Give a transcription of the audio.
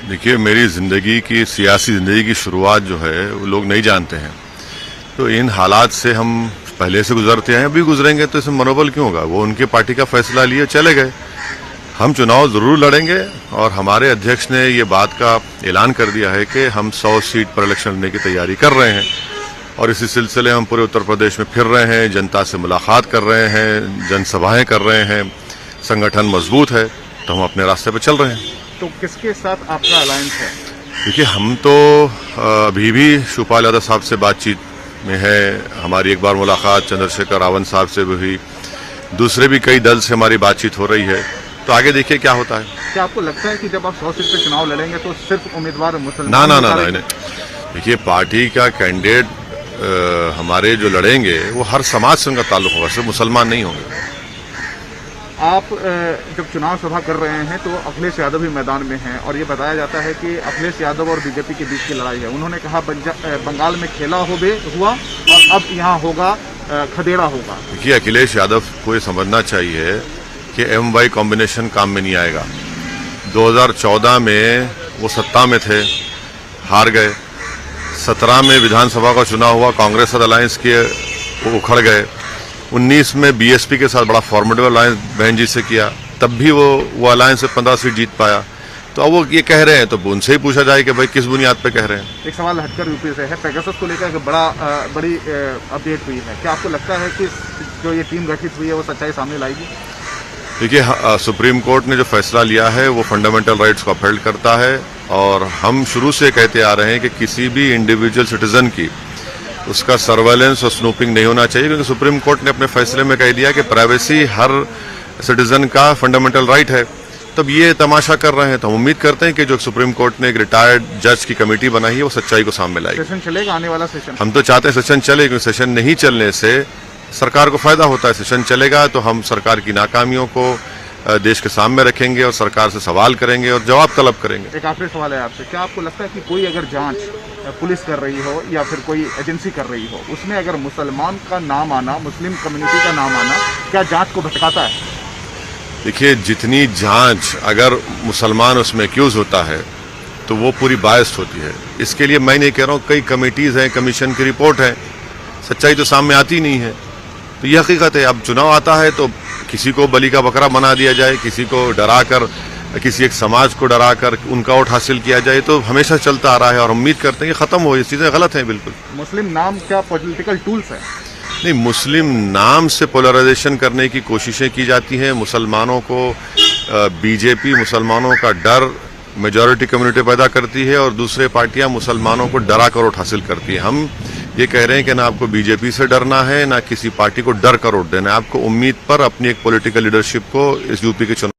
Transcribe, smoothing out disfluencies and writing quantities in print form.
देखिए, मेरी ज़िंदगी की सियासी ज़िंदगी की शुरुआत जो है वो लोग नहीं जानते हैं। तो इन हालात से हम पहले से गुजरते हैं, अभी गुजरेंगे, तो इसमें मनोबल क्यों होगा। वो उनके पार्टी का फैसला लिए चले गए। हम चुनाव ज़रूर लड़ेंगे और हमारे अध्यक्ष ने ये बात का ऐलान कर दिया है कि हम 100 सीट पर इलेक्शन लड़ने की तैयारी कर रहे हैं और इसी सिलसिले हम पूरे उत्तर प्रदेश में फिर रहे हैं, जनता से मुलाकात कर रहे हैं, जनसभाएं कर रहे हैं। संगठन मजबूत है तो हम अपने रास्ते पर चल रहे हैं। तो किसके साथ आपका अलायंस है? देखिए, हम तो अभी भी शिवपाल यादव साहब से बातचीत में है। हमारी एक बार मुलाकात चंद्रशेखर रावत साहब से भी हुई, दूसरे भी कई दल से हमारी बातचीत हो रही है। तो आगे देखिए क्या होता है। क्या आपको लगता है कि जब आप 100 सीट पर चुनाव लड़ेंगे तो सिर्फ उम्मीदवार मुसलमान? ना। देखिए, पार्टी का कैंडिडेट हमारे जो लड़ेंगे वो हर समाज से उनका ताल्लुक होगा, सिर्फ मुसलमान नहीं होंगे। आप जब चुनाव सभा कर रहे हैं तो अखिलेश यादव भी मैदान में हैं और ये बताया जाता है कि अखिलेश यादव और बीजेपी के बीच की लड़ाई है। उन्होंने कहा बंगाल में खेला हुआ और अब यहाँ होगा खदेड़ा होगा। देखिए, अखिलेश यादव को ये समझना चाहिए कि MY कॉम्बिनेशन काम में नहीं आएगा। 2014 में वो सत्ता में थे, हार गए। 17 में विधानसभा का चुनाव हुआ, कांग्रेस साथ अलायंस किए, वो उखड़ गए। 19 में BSP के साथ बड़ा फॉर्मेडेबल अलायंस बहन जी से किया, तब भी वो अलायंस से 15 सीट जीत पाया। तो अब वो ये कह रहे हैं तो उनसे ही पूछा जाए कि भाई किस बुनियाद पे कह रहे हैं। एक सवाल हटकर यूपी से है, पेगासस को लेकर बड़ी अपडेट हुई है। क्या आपको लगता है कि जो ये टीम गठित हुई है वो सच्चाई सामने लाएगी? देखिए, सुप्रीम कोर्ट ने जो फैसला लिया है वो फंडामेंटल राइट्स को अपहोल्ड करता है और हम शुरू से कहते आ रहे हैं कि किसी भी इंडिविजुअल सिटीजन की उसका सर्वेलेंस और स्नूपिंग नहीं होना चाहिए, क्योंकि सुप्रीम कोर्ट ने अपने फैसले में कह दिया कि प्राइवेसी हर सिटीजन का फंडामेंटल राइट है। तब ये तमाशा कर रहे हैं तो हम उम्मीद करते हैं कि जो सुप्रीम कोर्ट ने एक रिटायर्ड जज की कमेटी बनाई है वो सच्चाई को सामने लाएगी। सेशन चलेगा आने वाला सेशन? हम तो चाहते हैं सेशन चले, क्योंकि सेशन नहीं चलने से सरकार को फायदा होता है। सेशन चलेगा तो हम सरकार की नाकामियों को देश के सामने रखेंगे और सरकार से सवाल करेंगे और जवाब तलब करेंगे। एक आखिरी सवाल है आपसे, क्या आपको लगता है कि कोई अगर जांच पुलिस कर रही हो या फिर कोई एजेंसी कर रही हो, उसमें अगर मुसलमान का नाम आना, मुस्लिम कम्युनिटी का नाम आना, क्या जांच को भटकाता है? देखिए, जितनी जांच अगर मुसलमान उसमें एक्यूज होता है तो वो पूरी बायस्ड होती है। इसके लिए मैं नहीं कह रहा हूँ, कई कमेटीज हैं, कमीशन की रिपोर्ट है, सच्चाई तो सामने आती नहीं है। तो ये हकीकत है। अब चुनाव आता है तो किसी को बलि का बकरा बना दिया जाए, किसी को डराकर, किसी एक समाज को डराकर उनका वोट हासिल किया जाए, तो हमेशा चलता आ रहा है और उम्मीद करते हैं कि खत्म हो। ये चीजें गलत हैं बिल्कुल। मुस्लिम नाम क्या पॉलिटिकल टूल्स है? नहीं, मुस्लिम नाम से पोलराइजेशन करने की कोशिशें की जाती हैं। मुसलमानों को बीजेपी मुसलमानों का डर मेजॉरिटी कम्युनिटी पैदा करती है और दूसरे पार्टियां मुसलमानों को डरा कर वोट हासिल करती है। हम ये कह रहे हैं कि ना आपको बीजेपी से डरना है, ना किसी पार्टी को डर कर वोट देना है। आपको उम्मीद पर अपनी एक पॉलिटिकल लीडरशिप को इस यूपी के चुनाव